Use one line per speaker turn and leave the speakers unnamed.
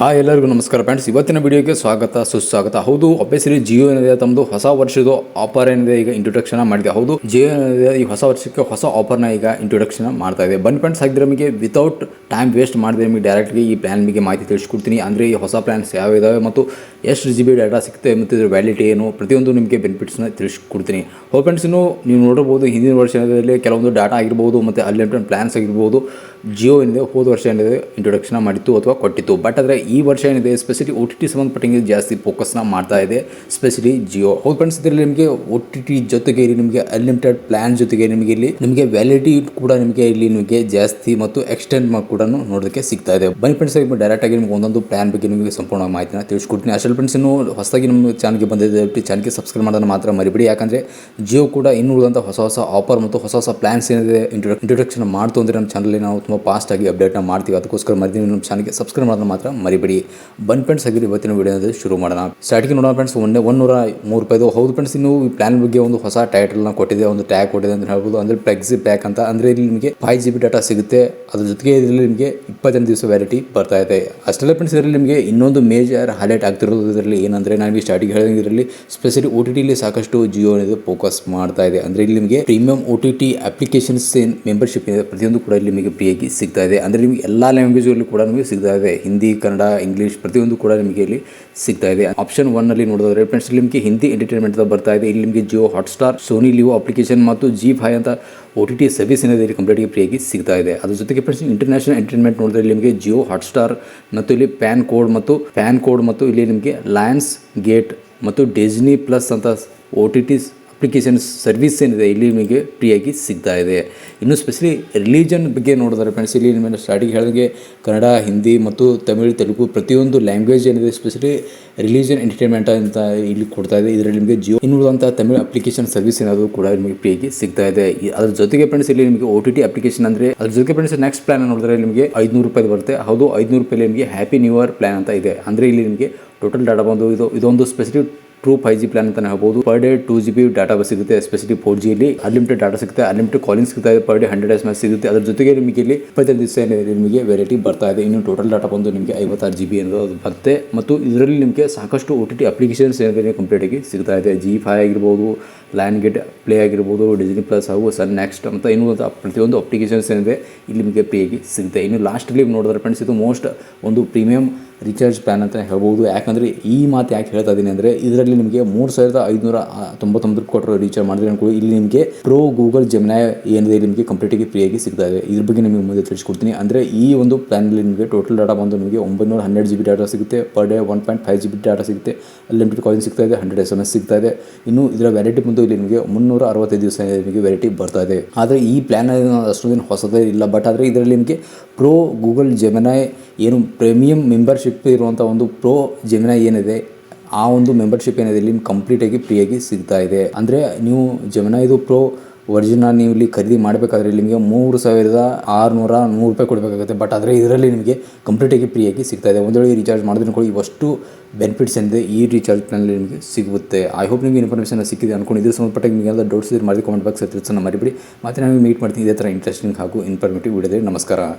Hi ಎಲ್ಲರಿಗೂ ನಮಸ್ಕಾರ friends, ಇವತ್ತಿನ ವಿಡಿಯೋಗೆ ಸ್ವಾಗತ ಸುಸ್ವಾಗತ. ಹೌದು, ಒಬ್ಬಿಯಸ್ಲಿ ಜಿಯೋ ಏನಿದೆ ತಮ್ಮದು ಹೊಸ ವರ್ಷದ ಆಫರ್ ಏನಿದೆ ಈಗ ಇಂಟ್ರೊಡಕ್ಷನ್ ಮಾಡಿದೆ. ಹೌದು, ಜಿಯೋ ಏನಿದೆ ಈ ಹೊಸ ವರ್ಷಕ್ಕೆ ಹೊಸ ಆಫರ್ನ ಈಗ ಇಂಟ್ರೊಡಕ್ಷನ್ ಮಾಡ್ತಾ ಇದೆ. ಬನ್ನಿ ಫ್ರೆಂಡ್ಸ್, ಹಾಗಿದ್ರೆ ನಮಗೆ ವಿತೌಟ್ ಟೈಮ್ ವೇಸ್ಟ್ ಮಾಡಿದ್ರೆ ನಿಮಗೆ ಡೈರೆಕ್ಟ್ಗೆ ಈ ಪ್ಲಾನ್ ಬಗ್ಗೆ ಮಾಹಿತಿ ತಿಳಿಸ್ಕೊಡ್ತೀನಿ. ಅಂದರೆ ಈ ಹೊಸ ಪ್ಲಾನ್ಸ್ ಯಾವ ಇದಾವೆ ಮತ್ತು ಎಷ್ಟು GB ಡಾಟಾ ಸಿಗುತ್ತೆ ಮತ್ತು ಇದರ ವ್ಯಾಲಿಟಿ ಏನು, ಪ್ರತಿಯೊಂದು ನಿಮಗೆ ಬೆನಿಫಿಟ್ಸ್ನ ತಿಳಿಸ್ಕೊಡ್ತೀನಿ. ಹೋ ಫ್ರೆಂಡ್ಸ್, ಇನ್ನು ನೀವು ನೋಡಬಹುದು ಹಿಂದಿನ ವರ್ಷದಲ್ಲಿ ಕೆಲವೊಂದು ಡಾಟಾ ಆಗಿರ್ಬೋದು ಮತ್ತು ಅನ್ಲಿಮಿಟೆಡ್ ಪ್ಲಾನ್ಸ್ ಆಗಿರ್ಬೋದು ಜಿಯೋ ಏನಿದೆ ಹೋದ ವರ್ಷ ಏನಿದೆ ಇಂಟ್ರೊಡಕ್ಷನ್ ಮಾಡಿತ್ತು ಅಥವಾ ಕೊಟ್ಟಿತ್ತು. ಬಟ್ ಆದರೆ ಈ ವರ್ಷ ಏನಿದೆ ಸ್ಪೆಷಲಿ OTT ಸಂಬಂಧಪಟ್ಟಂಗೆ ಜಾಸ್ತಿ ಫೋಕಸ್ನ ಮಾಡ್ತಾ ಇದೆ, ಸ್ಪೆಷಲಿ ಜಿಯೋ. ಹೌದು ಫ್ರೆಂಡ್ಸ್, ಇದರಲ್ಲಿ ನಿಮಗೆ OTT ಜೊತೆಗೆ ನಿಮಗೆ ಅನ್ಲಿಮಿಟೆಡ್ ಪ್ಲಾನ್ ಜೊತೆಗೆ ನಿಮಗೆ ಇಲ್ಲಿ ನಿಮಗೆ ವ್ಯಾಲಿಟಿ ಕೂಡ ನಿಮಗೆ ಇಲ್ಲಿ ನಿಮಗೆ ಜಾಸ್ತಿ ಮತ್ತು ಎಕ್ಸ್ಟೆಂಡ್ ಕೂಡ ನೋಡೋದಕ್ಕೆ ಸಿಗ್ತಾ ಇದೆ. ಬನ್ನಿ ಫ್ರೆಂಡ್ಸ್, ಡೈರೆಕ್ಟ್ ಆಗಿ ನಿಮಗೆ ಒಂದೊಂದು ಪ್ಲಾನ್ ಬಗ್ಗೆ ನಿಮಗೆ ಸಂಪೂರ್ಣ ಮಾಹಿತಿನ ತಿಳಿಸ್ಕೊಡ್ತೀನಿ. ಅಷ್ಟೇ ಫ್ರೆಂಡ್ಸ್, ಇನ್ನು ಹೊಸದಾಗಿ ನಮ್ಮ ಚಾನಲ್ಗೆ ಬಂದಿದೆ ಚಾನಲ್ಗೆ ಸಬ್ಸ್ಕ್ರೈಬ್ ಮಾಡೋದನ್ನು ಮಾತ್ರ ಮರಿಬೇಡಿ. ಯಾಕಂದರೆ ಜಿಯೋ ಕೂಡ ಇನ್ನೂ ಉಳಿದಂಥ ಹೊಸ ಆಫರ್ ಮತ್ತು ಹೊಸ ಪ್ಲಾನ್ಸ್ ಏನಿದೆ ಇಂಟ್ರೊಡಕ್ಷನ್ ಮಾಡ್ತು ಅಂದರೆ ನಮ್ಮ ಚಾನಲ್ ನಾವು ತುಂಬ ಫಾಸ್ಟ್ ಆಗಿ ಅಪ್ಡೇಟ್ನ ಮಾಡ್ತೀವಿ. ಅದಕ್ಕೋಸ್ಕರ ಮರಿದೀನಿ, ನಮ್ಮ ಚಾನಲ್ಗೆ ಸಬ್ಸ್ಕ್ರೈಬ್ ಮಾಡೋದನ್ನ ಮಾತ್ರ ಮರಿಬೇಡಿ. ಬನ್ ಫ್ರೆಂಡ್ಸ್, ಹಾಗೆ ಇವತ್ತಿನ ವಿಡಿಯೋದಲ್ಲಿ ಶುರು ಮಾಡೋಣ. ಸ್ಟಾರ್ಟಿಂಗ್ ನೋಡೋಣ ಫ್ರೆಂಡ್ಸ್, $103. ಹೌದು ಫ್ರೆಂಡ್ಸ್, ಇನ್ನು ಈ ಪ್ಲಾನ್ ಬಗ್ಗೆ ಒಂದು ಹೊಸ ಟೈಟಲ್ನ ಕೊಟ್ಟಿದೆ, ಒಂದು ಟ್ಯಾಗ್ ಕೊಟ್ಟಿದೆ ಅಂತ ಹೇಳ್ಬೋದು. ಅಂದರೆ ಫ್ಲೆಕ್ಸಿ ಪ್ಯಾಕ್ ಅಂತ. ಅಂದರೆ ಇಲ್ಲಿ ನಿಮಗೆ 5 GB ಡಾಟಾ ಸಿಗುತ್ತೆ, ಅದ್ರ ಜೊತೆಗೆ ಇದರಲ್ಲಿ ನಿಮಗೆ 28 ದಿವಸ ವ್ಯಾಲಿಟಿ ಬರ್ತಾ ಇದೆ. ಅಷ್ಟೆಲ್ಲ ಫ್ರೆಂಡ್ಸ್, ಇದರಲ್ಲಿ ನಿಮಗೆ ಇನ್ನೊಂದು ಮೇಜರ್ ಹೈಲೈಟ್ ಆಗ್ತಿರೋದು ಇದರಲ್ಲಿ ಏನಂದರೆ, ನಾನು ಸ್ಟಾರ್ಟಿಂಗ್ ಹೇಳಿದಂಗೆ ಇದರಲ್ಲಿ ಸ್ಪೆಷಲಿ OTTಲಿ ಸಾಕಷ್ಟು ಜಿಯೋ ಏನಿದೆ ಫೋಕಸ್ ಮಾಡ್ತಾ ಇದೆ. ಅಂದರೆ ಇಲ್ಲಿ ನಿಮಗೆ ಪ್ರೀಮಿಯಂ OTT ಅಪ್ಲಿಕೇಶನ್ಸ್ ಮೆಂಬರ್ಶಿಪ್ ಇದೆ, ಪ್ರತಿಯೊಂದು ಕೂಡ ಇಲ್ಲಿ ನಿಮಗೆ ಫ್ರೀಯಾಗಿ ಸಿಗ್ತಾ ಇದೆ. ಅಂದರೆ ನಿಮಗೆ ಎಲ್ಲ ಲ್ಯಾಂಗ್ವೇಜ್ಗಳು ಕೂಡ ನಿಮಗೆ ಸಿಗ್ತಾ ಇದೆ, ಹಿಂದಿ, ಕನ್ನಡ, ಇಂಗ್ಲೀಷ್ ಪ್ರತಿಯೊಂದು ಕೂಡ ನಿಮಗೆ ಇಲ್ಲಿ ಸಿಗ್ತಾ ಇದೆ. ಆಪ್ಷನ್ 1 ಅಲ್ಲಿ ನೋಡಿದ್ರೆ ಫ್ರೆಂಡ್ಸ್, ಇಲ್ಲಿ ನಿಮಗೆ ಹಿಂದಿ ಎಂಟರ್ಟೈನ್ಮೆಂಟ್ ಬರ್ತಾ ಇದೆ. ಇಲ್ಲಿ ನಿಮಗೆ Jio Hotstar, Sony LIV application ಮತ್ತು G5 ಅಂತ OTT ಸರ್ವಿಸ್ ಏನಿದೆ ಇಲ್ಲಿ ಕಂಪ್ಲೀಟಾಗಿ ಫ್ರೀಯಾಗಿ ಸಿಗ್ತಾ ಇದೆ. ಅದ್ರ ಜೊತೆಗೆ ಫ್ರೆಂಡ್ಸ್, ಇಂಟರ್ನ್ಯಾಷನಲ್ ಎಂಟರ್ಟೈನ್ಮೆಂಟ್ ನೋಡಿದ್ರೆ ಇಲ್ಲಿ ನಿಮಗೆ ಜಿಯೋ ಹಾಟ್ಸ್ಟಾರ್ ಮತ್ತು ಇಲ್ಲಿ ಪ್ಯಾನ್ ಕೋಡ್ ಮತ್ತು ಇಲ್ಲಿ ನಿಮಗೆ ಲಯನ್ಸ್ ಗೇಟ್ ಮತ್ತು ಡಿಸ್ನಿ ಪ್ಲಸ್ ಅಂತ OTT ಅಪ್ಲಿಕೇಶನ್ಸ್ ಸರ್ವಿಸ್ ಏನಿದೆ ಇಲ್ಲಿ ನಿಮಗೆ ಫ್ರೀಯಾಗಿ ಸಿಗ್ತಾ ಇದೆ. ಇನ್ನು ಸ್ಪೆಷಲಿ ರಿಲಿಜನ್ ಬಗ್ಗೆ ನೋಡಿದ್ರೆ ಫ್ರೆಂಡ್ಸ್, ಇಲ್ಲಿ ನಿಮಗೆ ಸ್ಟಾರ್ಟಿಂಗ್ ಹೇಳಿದಂಗೆ ಕನ್ನಡ, ಹಿಂದಿ ಮತ್ತು ತಮಿಳು, ತೆಲುಗು ಪ್ರತಿಯೊಂದು ಲ್ಯಾಂಗ್ವೇಜ್ ಏನಿದೆ ಸ್ಪೆಷಲಿ ರಿಲಿಜನ್ ಎಂಟರ್ಟೈನ್ಮೆಂಟ್ ಅಂತ ಇಲ್ಲಿ ಕೊಡ್ತಾ ಇದೆ. ಇದರಲ್ಲಿ ನಿಮಗೆ ಜಿಯೋ ಇನ್ನುಳಿದಂಥ ತಮಿಳು ಅಪ್ಲಿಕೇಶನ್ ಸರ್ವಿಸ್ ಏನಾದರೂ ಕೂಡ ನಿಮಗೆ ಫ್ರೀಯಾಗಿ ಸಿಗ್ತಾ ಇದೆ. ಅದ್ರ ಜೊತೆಗೆ ಫ್ರೆಂಡ್ಸ್, ಇಲ್ಲಿ ನಿಮಗೆ OTT ಅಪ್ಲಿಕೇಶನ್ ಅಂದರೆ ಅದ್ರ ಜೊತೆಗೆ ಫ್ರೆಂಡ್ಸ್ ನೆಕ್ಸ್ಟ್ ಪ್ಲಾನ್ ನೋಡಿದ್ರೆ ನಿಮಗೆ $500 ಬರುತ್ತೆ. ಹೌದು, $500 ನಿಮಗೆ ಹ್ಯಾಪಿ ನ್ಯೂ ಇಯರ್ ಪ್ಲಾನ್ ಅಂತ ಇದೆ. ಅಂದರೆ ಇಲ್ಲಿ ನಿಮಗೆ ಟೋಟಲ್ ಡಾಟಾ ಬಂದು ಇದೊಂದು ಸ್ಪೆಸಿಫಿಕ್ ಟ್ರೂ 5G ಪ್ಲಾನ್ ಅಂತ ಹೇಳ್ಬೋದು. ಪರ್ ಡೇ 2 GB ಡಾಟಾ ಸಿಗುತ್ತೆ, ಸ್ಪೆಷಲಿ 4G ಇಲ್ಲಿ ಅನ್ಲಿಮಿಟೆಡ್ ಡಾಟಾ ಸಿಗುತ್ತೆ, ಅನ್ಲಿಮಿಟೆಡ್ ಕಾಲಿಂಗ್ ಸಿಗ್ತಾ ಇದೆ, ಪರ್ ಡೇ 100 SMS ಸಿಗುತ್ತೆ. ಅದ್ರ ಜೊತೆಗೆ ನಿಮಗೆ ಇಲ್ಲಿ 25 ದಿವಸ ನಿಮಗೆ ವೆರೈಟಿ ಬರ್ತಾ ಇದೆ. ಇನ್ನು ಟೋಟಲ್ ಡಾಟಾ ಬಂದು ನಿಮಗೆ 56 GB ಅನ್ನೋದು ಬರುತ್ತೆ. ಮತ್ತು ಇದರಲ್ಲಿ ನಿಮಗೆ ಸಾಕಷ್ಟು OTT ಅಪ್ಲಿಕೇಶನ್ಸ್ ಏನಿದೆ ಕಂಪ್ಲೀಟ್ ಆಗಿ ಸಿಗ್ತಾ ಇದೆ. G5 ಆಗಿರ್ಬೋದು, ಲಯನ್ ಗೇಟ್ ಪ್ಲೇ ಆಗಿರ್ಬೋದು, ಡಿಸ್ನಿ ಪ್ಲಸ್ ಹಾಗೂ ಸನ್ ನೆಕ್ಸ್ಟ್ ಅಂತ ಇನ್ನೂ ಪ್ರತಿಯೊಂದು ಅಪ್ಲಿಕೇಶನ್ಸ್ ಏನಿದೆ ಇಲ್ಲಿ ನಿಮಗೆ ಫ್ರೀಯಾಗಿ ಸಿಗುತ್ತೆ. ಇನ್ನು ಲಾಸ್ಟಲ್ಲಿ ನೋಡಿದ್ರೆ ಫ್ರೆಂಡ್ಸ್, ಇದು ಮೋಸ್ಟ್ ಒಂದು ಪ್ರೀಮಿಯಂ ರೀಚಾರ್ಜ್ ಪ್ಲಾನ್ ಅಂತ ಹೇಳ್ಬೋದು. ಯಾಕಂದರೆ ಈ ಮಾತು ಯಾಕೆ ಹೇಳ್ತಾ ಇದ್ದೀನಿ ಅಂದರೆ, ಇದರಲ್ಲಿ ನಿಮಗೆ $3,599 ಕೊಟ್ಟರು ರೀಚಾರ್ಜ್ ಮಾಡಿದ್ರೆ ಅನ್ಕೊಳ್ಳಿ, ಇಲ್ಲಿ ನಿಮಗೆ ಪ್ರೋ ಗೂಗಲ್ ಜೆಮಿನಾಯ್ ಏನಿದೆ ನಿಮಗೆ ಕಂಪ್ಲೀಟಾಗಿ ಫ್ರೀಯಾಗಿ ಸಿಗ್ತಾ ಇದೆ. ಇದ್ರ ಬಗ್ಗೆ ನಿಮಗೆ ಮುಂದೆ ತಿಳಿಸ್ಕೊಡ್ತೀನಿ. ಅಂದರೆ ಈ ಒಂದು ಪ್ಲಾನಲ್ಲಿ ನಿಮಗೆ ಟೋಟಲ್ ಡಾಟಾ ಬಂದು ನಿಮಗೆ 912 GB ಡಾಟಾ ಸಿಗುತ್ತೆ, ಪರ್ ಡೇ 1.5 GB ಡಾಟಾ ಸಿಗುತ್ತೆ, ಅನ್ಲಿಮಿಟೆಡ್ ಕಾಲಿಂಗ್ ಸಿಗ್ತಾ ಇದೆ, 100 SMS ಸಿಗ್ತಾ ಇದೆ. ಇನ್ನು ಇದರ ವ್ಯಾಲಿಟಿ ಬಂದು ಇಲ್ಲಿ ನಿಮಗೆ 365 ದಿವಸ ನಿಮಗೆ ವ್ಯಾಲಿಟಿ ಬರ್ತಾ ಇದೆ. ಆದರೆ ಈ ಪ್ಲಾನ್ ಅಷ್ಟೊಂದೇನು ಹೊಸದೇ ಇಲ್ಲ. ಬಟ್ ಆದರೆ ಇದರಲ್ಲಿ ನಿಮಗೆ ಪ್ರೋ ಗೂಗಲ್ ಜೆಮಿನಾಯ್ ಏನು ಪ್ರೀಮಿಯಂ ಮೆಂಬರ್ಶಿಪ್ ಇರುವಂಥ ಒಂದು ಪ್ರೋ ಜೆಮಿನಾಯ್ ಏನಿದೆ ಆ ಒಂದು ಮೆಂಬರ್ಶಿಪ್ ಏನಿದೆ ಇಲ್ಲಿ ಕಂಪ್ಲೀಟಾಗಿ ಫ್ರೀಯಾಗಿ ಸಿಗ್ತಾ ಇದೆ. ಅಂದರೆ ನೀವು ಜೆಮಿನಾಯ್ದು ಪ್ರೋ ಒರಿಜಿನ ನೀವು ಇಲ್ಲಿ ಖರೀದಿ ಮಾಡಬೇಕಾದ್ರೆ ಇಲ್ಲಿ ನಿಮಗೆ $3,600 ಕೊಡಬೇಕಾಗುತ್ತೆ. ಬಟ್ ಆದರೆ ಇದರಲ್ಲಿ ನಿಮಗೆ ಕಂಪ್ಲೀಟಾಗಿ ಫ್ರೀಯಾಗಿ ಸಿಗ್ತಾ ಇದೆ. ಒಂದು ವೇಳೆ ರೀಚಾರ್ಜ್ ಮಾಡಿದ್ರೆ ಕೂಡ ಇವಷ್ಟು ಬೆನಿಫಿಟ್ಸ್ ಏನಿದೆ ಈ ರೀಚಾರ್ಜ್ ಪ್ಲಾನಲ್ಲಿ ನಿಮಗೆ ಸಿಗುತ್ತೆ. ಐ ಹೋಪ್ ನಿಮಗೆ ಇನ್ಫಾರ್ಮೇಷನ್ ಸಿಕ್ಕಿದೆ ಅನ್ಕೊಂಡು. ಇದ್ರ ಸಂಬಂಧಪಟ್ಟ ನಿಮಗೆ ಎಲ್ಲ ಡೌಟ್ಸ್ ಇದ್ರೆ ಮಾಡಿ ಕಾಮೆಂಟ್ ಬಾಕ್ಸ್ ತಿಳಿಸೋಣ ಮರಿಬೇಡಿ. ಮತ್ತೆ ನಾವು ಮೀಟ್ ಮಾಡ್ತೀನಿ ಇದೇ ಥರ ಇಂಟ್ರೆಸ್ಟಿಂಗ್ ಹಾಗೂ ಇನ್ಫಾರ್ಮೇಟಿವ್ ವಿಡಿಯೋದಲ್ಲಿ. ನಮಸ್ಕಾರ.